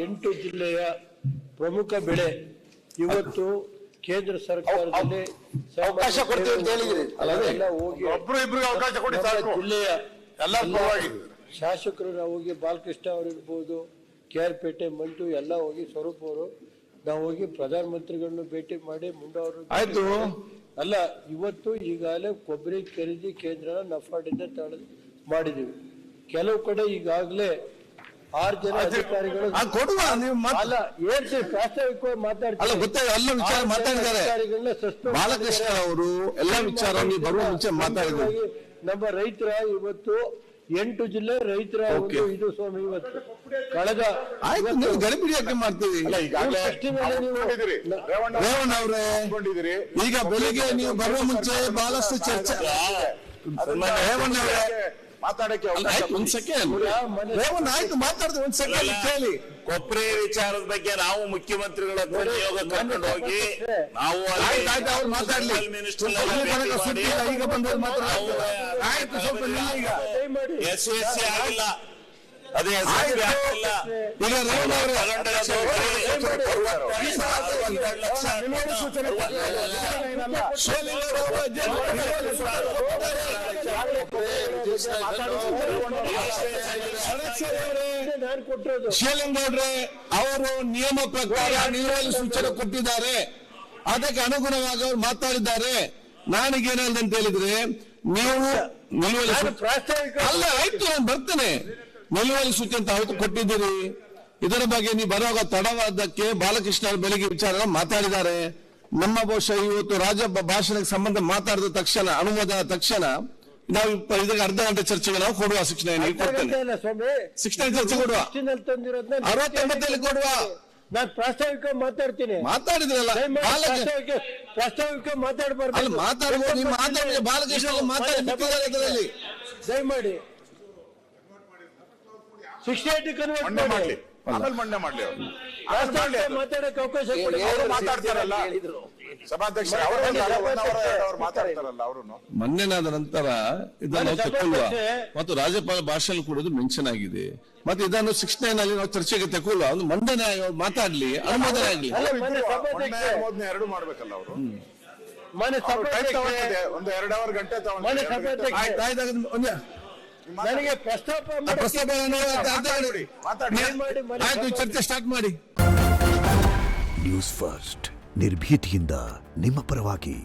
8 ಜಿಲ್ಲೆಯ ಪ್ರಮುಖ ಬೆಳೆ ಇವತ್ತು ಕೇಂದ್ರ ಸರ್ಕಾರದಲ್ಲಿ ಅವಕಾಶ ಕೊಡ್ತೀವಿ ಅಂತ ಹೇಳಿದ್ರಿ ಜಿಲ್ಲೆಯ ಶಾಸಕರು ನಾವು ಹೋಗಿ ಬಾಲಕೃಷ್ಣ ಅವರು ಇರ್ಬೋದು, KR ಪೇಟೆ ಮಂಟು ಎಲ್ಲ ಹೋಗಿ ಸ್ವರೂಪ್ ಅವರು ನಾವು ಹೋಗಿ ಪ್ರಧಾನಮಂತ್ರಿಗಳನ್ನು ಭೇಟಿ ಮಾಡಿ ಮುಂಡವರು ಆಯ್ತು ಅಲ್ಲ. ಇವತ್ತು ಈಗಾಗಲೇ ಕೊಬ್ಬರಿ ಖರೀದಿ ಕೇಂದ್ರನ ನಫಾಡಿಂದ ಮಾಡಿದೀವಿ. ಕೆಲವು ಕಡೆ ಈಗಾಗಲೇ 6 ಜನ ಅಧಿಕಾರಿಗಳು ಪ್ರಾಸ್ತಾವಿಕವಾಗಿ ಮಾತಾಡ್ತಾರೆ. ಬಾಲಕೃಷ್ಣ ಅವರು ಎಲ್ಲ ವಿಚಾರ ಬರುವ ಮುಂಚೆ ಮಾತಾಡಿದ್ರು. ನಮ್ಮ ರೈತರ ಇವತ್ತು 8 ಜಿಲ್ಲೆ ರೈತರ ಒಂದು ಇದು ಸ್ವಾಮಿ ಇವತ್ತು ಕಳೆದ ಗಡಿಬಿಡಿ ಯಾಕೆ ಮಾಡ್ತೀವಿ? ರೇವಣ್ಣ ಅವರೇ, ಈಗ ಬೆಳಿಗ್ಗೆ ನೀವು ಬರುವ ಮುಂಚೆ ಬಹಳಷ್ಟು ಚರ್ಚೆ. ರೇವಣ್ಣ ಅವರೇ ಮಾತಾಡಕ್ಕೆ ಒಂದ್ ಸೆಕೆಂಡ್. ರೇವಣ್ಣ ಆಯ್ತು ಮಾತಾಡ್ತೀವಿ, ಒಂದ್ ಸೆಕೆಂಡ್ ಕೇಳಿ. ಕೊಪ್ಪರಿ ವಿಚಾರದ ಬಗ್ಗೆ ನಾವು ಮುಖ್ಯಮಂತ್ರಿಗಳ ನಿಯೋಗ ಕರ್ಕೊಂಡು ಹೋಗಿ ನಾವು ಅವ್ರು ಮಾತಾಡ್ಲಿ. ಈಗ ಬಂದವ್ರು ಆಯ್ತು, ಸ್ವಲ್ಪ ಈಗ SC ಆಗಿಲ್ಲ, ಅದೇ ಆಗಿಲ್ಲ. ಈಗ ರೇವಣ್ಣ ಅವರೇ ಶಿವಲಿಂಗೌಡ್ರೆ ಅವರು ನಿಯಮ ಪ್ರಕಾರ ನಿಲುವಳಿ ಸೂಚನೆ ಕೊಟ್ಟಿದ್ದಾರೆ, ಅದಕ್ಕೆ ಅನುಗುಣವಾಗಿ ಅವರು ಮಾತಾಡಿದ್ದಾರೆ. ನಾನೀಗೇನಂತ ಹೇಳಿದ್ರೆ, ನೀವು ನಿಲುವಳಿ ಅಲ್ಲ ಆಯ್ತು, ನಾನು ಬರ್ತೇನೆ. ನಿಲುವಳಿ ಸೂಚನೆ ಅಂತ ಅವತ್ತು ಕೊಟ್ಟಿದ್ದೀರಿ, ಇದರ ಬಗ್ಗೆ ನೀವು ಬರುವಾಗ ತಡವಾದಕ್ಕೆ ಬಾಲಕೃಷ್ಣ ಬೆಳಿಗ್ಗೆ ವಿಚಾರ ಮಾತಾಡಿದ್ದಾರೆ. ನಮ್ಮ ಬಹುಶಃ ಇವತ್ತು ರಾಜ್ಯ ಭಾಷಣಕ್ಕೆ ಸಂಬಂಧ ಮಾತಾಡಿದ ತಕ್ಷಣ, ಅನುಮೋದನ ತಕ್ಷಣ ನಾವು ಇದಕ್ಕೆ ಅರ್ಧ ಗಂಟೆ ಚರ್ಚೆಗೆ ನಾವು ಕೊಡುವ. 69 ಕೊಡ್ತೇನೆ, 69 ಚರ್ಚೆ ಕೊಡುವ, 69 ಕೊಡುವ. ನಾನು ಪ್ರಾಸ್ತಾವಿಕ ಮಾತಾಡ್ತೀನಿ. ಮಾತಾಡಿದ್ರಲ್ಲ, ಪ್ರಾಸ್ತಾವಿಕ ಮಾತಾಡಬಾರ್ದು. ಅಲ್ಲಿ ಮಾತಾಡುವ, ನೀವು ಮಾತಾಡಿದ್ರೆ ಬಾಲಕೃಷ್ಣ ಮಾತಾಡಿ ದಯಮಾಡಿ 68 ಕನ್ವರ್ಟ್ ಮಾಡಿ ಮಂಡನೆ ಮಾಡ್ಲಿ. ಮಾತಾಡಕ್ಕೆ ಅವಕಾಶ ಮಾತಾಡ್ತಾರಲ್ಲ ಸಭಾಧ್ಯಕ್ಷರು, ಮಾತಾಡ್ತಾರಲ್ಲ ಅವರು. ಮೊನ್ನೆನಾದ ನಂತರ ಇದನ್ನು ತಗೊಳ್ಳುವ ಮತ್ತು ರಾಜ್ಯಪಾಲ ಭಾಷಣ ಕೂಡ ಮೆನ್ಷನ್ ಆಗಿದೆ. ಮತ್ತೆ ಇದನ್ನು 69 ಅಲ್ಲಿ ನಾವು ಚರ್ಚೆಗೆ ತಗೊಳ್ಳುವ. ಒಂದು ಮಂಡನೆ ಮಾತಾಡ್ಲಿ, ಅನುಮೋದನೆ ಆಗ್ಲಿ. ಎರಡು ಮಾಡ್ಬೇಕಲ್ಲ ಅವರು. ಮನೆ ಒಂದು 2 ಅವರ್ ಗಂಟೆ ನನಗೆ ಪ್ರಸ್ತಾಪ ಆಯ್ತು, ಚರ್ಚೆ ಸ್ಟಾರ್ಟ್ ಮಾಡಿ. ನ್ಯೂಸ್ ಫಸ್ಟ್ ನಿರ್ಭೀತಿಯಿಂದ ನಿಮ್ಮ ಪರವಾಗಿ.